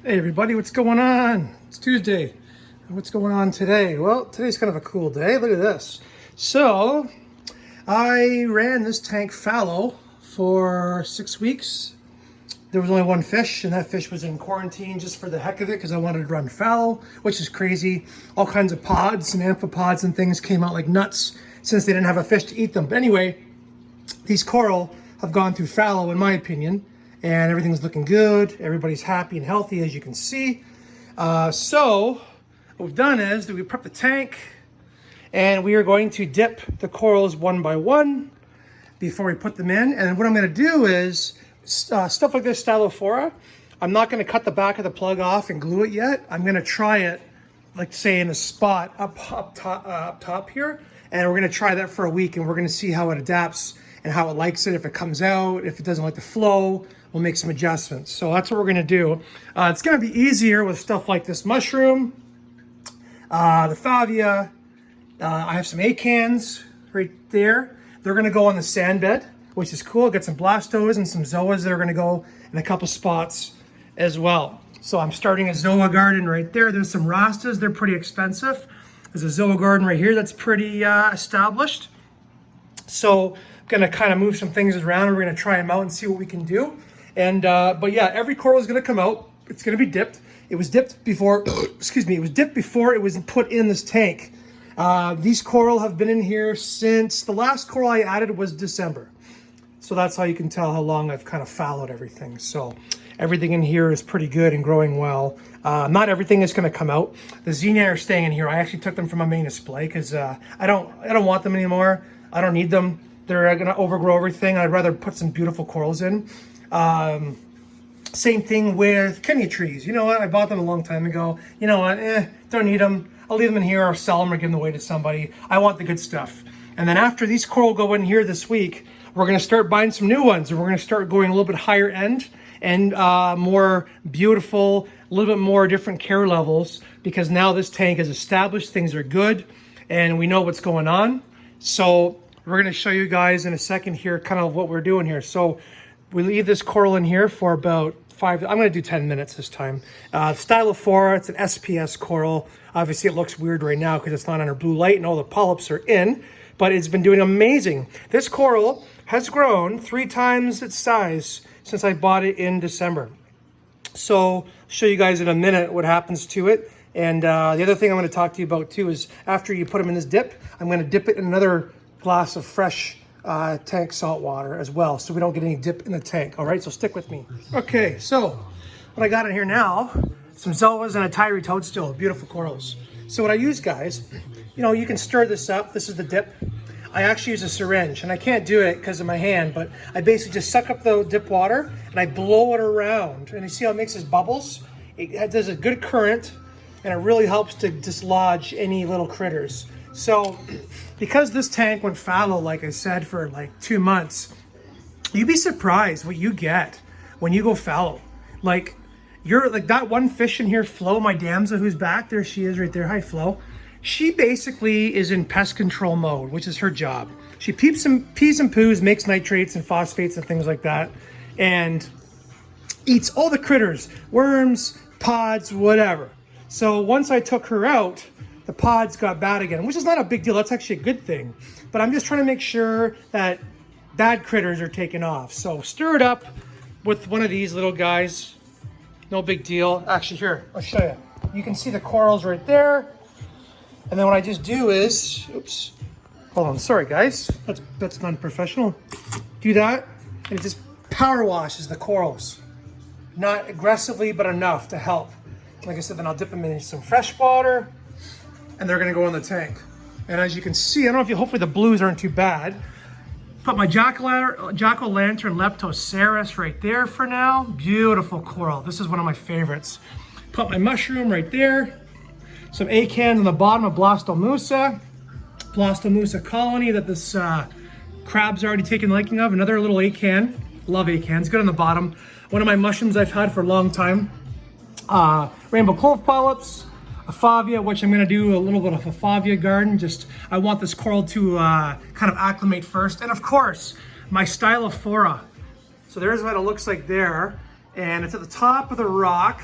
Hey everybody, what's going on? It's Tuesday. What's going on today? Well, today's kind of a cool day. Look at this. So, I ran this tank fallow for 6 weeks. There was only one fish, and that fish was in quarantine just for the heck of it because I wanted to run fallow, which is crazy. All kinds of pods and amphipods and things came out like nuts since they didn't have a fish to eat them. But anyway, these coral have gone through fallow, in my opinion, and everything's looking good. Everybody's happy and healthy, as you can see. So what we've done is we prep the tank, and we are going to dip the corals one by one before we put them in. And what I'm going to do is stuff like this stylophora. I'm not going to cut the back of the plug off and glue it yet. I'm going to try it, like say in a spot up top here, and we're going to try that for a week, and we're going to see how it adapts and how it likes it. If it comes out, if it doesn't like the flow, we'll make some adjustments. So that's what we're gonna do. It's gonna be easier with stuff like this mushroom, the Favia. I have some acans right there. They're gonna go on the sand bed, which is cool. Got some blastos and some zoas that are gonna go in a couple spots as well. So I'm starting a zoa garden right there. There's some rastas, they're pretty expensive. There's a zoa garden right here that's pretty established. So gonna kind of move some things around. We're gonna try them out and see what we can do. And but yeah, every coral is gonna come out. It's gonna be dipped. It was dipped before, excuse me, it was dipped before it was put in this tank. These coral have been in here since the last coral I added was December. So that's how you can tell how long I've kind of fallowed everything. So everything in here is pretty good and growing well. Not everything is gonna come out. The zinnia are staying in here. I actually took them from my main display because I don't want them anymore. I don't need them. They're gonna overgrow everything. I'd rather put some beautiful corals in. Same thing with Kenya trees. You know what? I bought them a long time ago. You know what? Don't need them. I'll leave them in here or sell them or give them away to somebody. I want the good stuff. And then after these coral go in here this week, we're gonna start buying some new ones, and we're gonna start going a little bit higher end and more beautiful, a little bit more different care levels, because now this tank is established, things are good, and we know what's going on. So we're going to show you guys in a second here kind of what we're doing here. So we leave this coral in here for about I'm going to do 10 minutes this time. Stylophora, it's an SPS coral. Obviously it looks weird right now because it's not under blue light and all the polyps are in, but it's been doing amazing. This coral has grown 3 times its size since I bought it in December. So I'll show you guys in a minute what happens to it. And the other thing I'm going to talk to you about too is after you put them in this dip, I'm going to dip it in another glass of fresh tank salt water as well, so we don't get any dip in the tank. All right, so stick with me. Okay, so what I got in here now, some zoas and a Tyree toadstool, beautiful corals. So what I use, guys, you know, you can stir this up. This is the dip. I actually use a syringe, and I can't do it because of my hand, but I basically just suck up the dip water and I blow it around, and you see how it makes these bubbles? It does a good current, and it really helps to dislodge any little critters. So because this tank went fallow, like I said, for like 2 months, you'd be surprised what you get when you go fallow. Like you're like that one fish in here, Flo, my damsel who's back there, she is right there. Hi, Flo. She basically is in pest control mode, which is her job. She pees and poos, makes nitrates and phosphates and things like that, and eats all the critters, worms, pods, whatever. So once I took her out, the pods got bad again, which is not a big deal. That's actually a good thing. But I'm just trying to make sure that bad critters are taken off. So stir it up with one of these little guys. No big deal. Actually, here, I'll show you. You can see the corals right there. And then what I just do is, oops, hold on, sorry guys. That's non-professional. Do that, and it just power washes the corals. Not aggressively, but enough to help. Like I said, then I'll dip them in some fresh water, and they're gonna go in the tank. And as you can see, I don't know if you, hopefully the blues aren't too bad. Put my jack-o'-lantern leptoceras right there for now. Beautiful coral. This is one of my favorites. Put my mushroom right there. Some acans on the bottom of blastomusa colony that this crab's already taken liking of. Another little acan. Love acans. Good on the bottom. One of my mushrooms I've had for a long time. Rainbow clove polyps. A Favia, which I'm going to do a little bit of a Favia garden. Just, I want this coral to kind of acclimate first. And of course, my Stylophora. So there's what it looks like there. And it's at the top of the rock.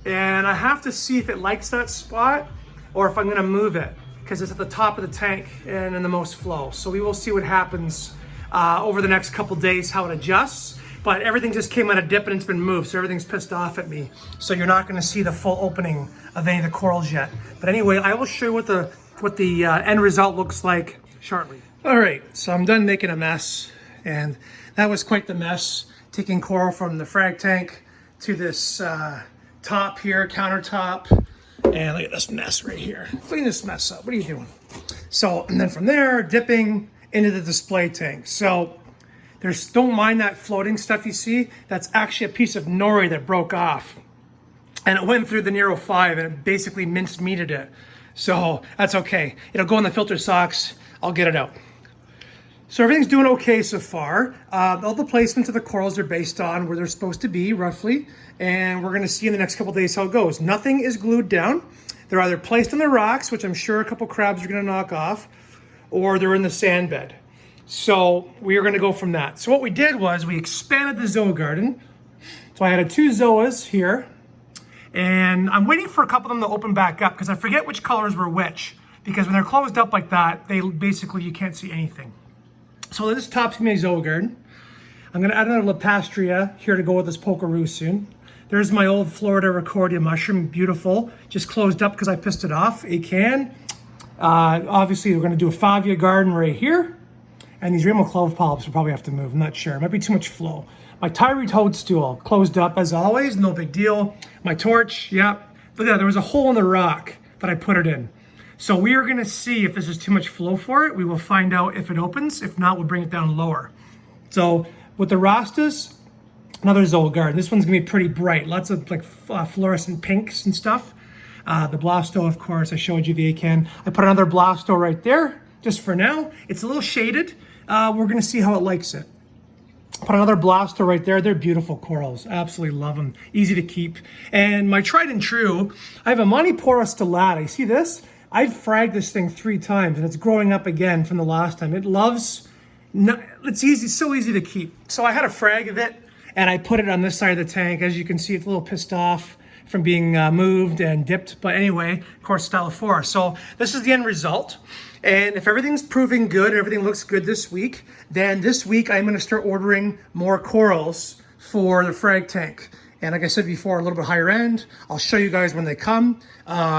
And I have to see if it likes that spot or if I'm gonna move it, because it's at the top of the tank and in the most flow. So we will see what happens over the next couple days, how it adjusts. But everything just came at a dip and it's been moved, so everything's pissed off at me. So you're not gonna see the full opening of any of the corals yet. But anyway, I will show you what the end result looks like shortly. All right, so I'm done making a mess, and that was quite the mess. Taking coral from the frag tank to this top here, countertop, and look at this mess right here. Clean this mess up, what are you doing? So, and then from there, dipping into the display tank. So, don't mind that floating stuff you see. That's actually a piece of nori that broke off. And it went through the Nero 5 and it basically minced meated it. So that's okay. It'll go in the filter socks. I'll get it out. So everything's doing okay so far. All the placements of the corals are based on where they're supposed to be, roughly. And we're gonna see in the next couple days how it goes. Nothing is glued down. They're either placed on the rocks, which I'm sure a couple crabs are gonna knock off, or they're in the sand bed. So we are going to go from that. So what we did was we expanded the zoa garden. So I had 2 zoas here, and I'm waiting for a couple of them to open back up because I forget which colors were which, because when they're closed up like that, they basically, you can't see anything. So this top's gonna be a zoa garden. I'm going to add another Lepastria here to go with this Pokeroo soon. There's my old Florida Recordia mushroom, beautiful, just closed up because I pissed it off, a can. Obviously we're going to do a Favia garden right here. And these Rainbow Clove polyps will probably have to move. I'm not sure. It might be too much flow. My Tyree toadstool closed up as always. No big deal. My torch, yep. Look at that. There was a hole in the rock that I put it in. So we are going to see if there's just too much flow for it. We will find out if it opens. If not, we'll bring it down lower. So with the Rastas, another zoa garden. This one's going to be pretty bright. Lots of like fluorescent pinks and stuff. The Blasto, of course. I showed you the Acan. I put another Blasto right there just for now. It's a little shaded. We're gonna see how it likes it. Put another Blasto right there. They're beautiful corals. Absolutely love them. Easy to keep. And my tried and true, I have a Monipora stellata. You see this? I've fragged this thing 3 times and it's growing up again from the last time. It loves, it's easy, so easy to keep. So I had a frag of it and I put it on this side of the tank. As you can see, it's a little pissed off from being moved and dipped. But anyway, of course, Stellophora. So this is the end result. And if everything's proving good and everything looks good this week, then this week I'm going to start ordering more corals for the frag tank. And like I said before, a little bit higher end. I'll show you guys when they come.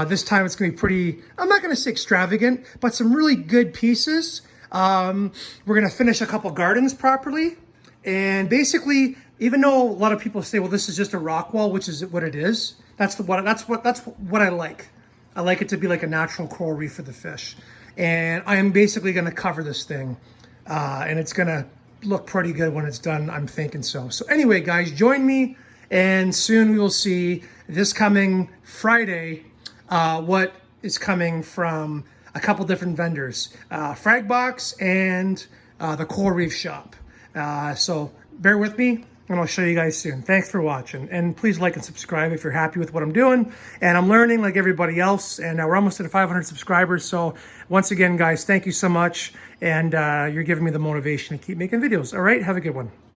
This time it's going to be pretty, I'm not going to say extravagant, but some really good pieces. We're going to finish a couple gardens properly. And basically, even though a lot of people say, well, this is just a rock wall, which is what it is. That's what I like. I like it to be like a natural coral reef for the fish. And I am basically going to cover this thing, and it's going to look pretty good when it's done. I'm thinking so. So anyway, guys, join me, and soon we will see this coming Friday what is coming from a couple different vendors, Fragbox and the Coral Reef Shop. So bear with me, and I'll show you guys soon. Thanks for watching, and please like and subscribe if you're happy with what I'm doing. And I'm learning like everybody else, and we're almost at 500 subscribers. So once again, guys, thank you so much, and you're giving me the motivation to keep making videos. All right, have a good one.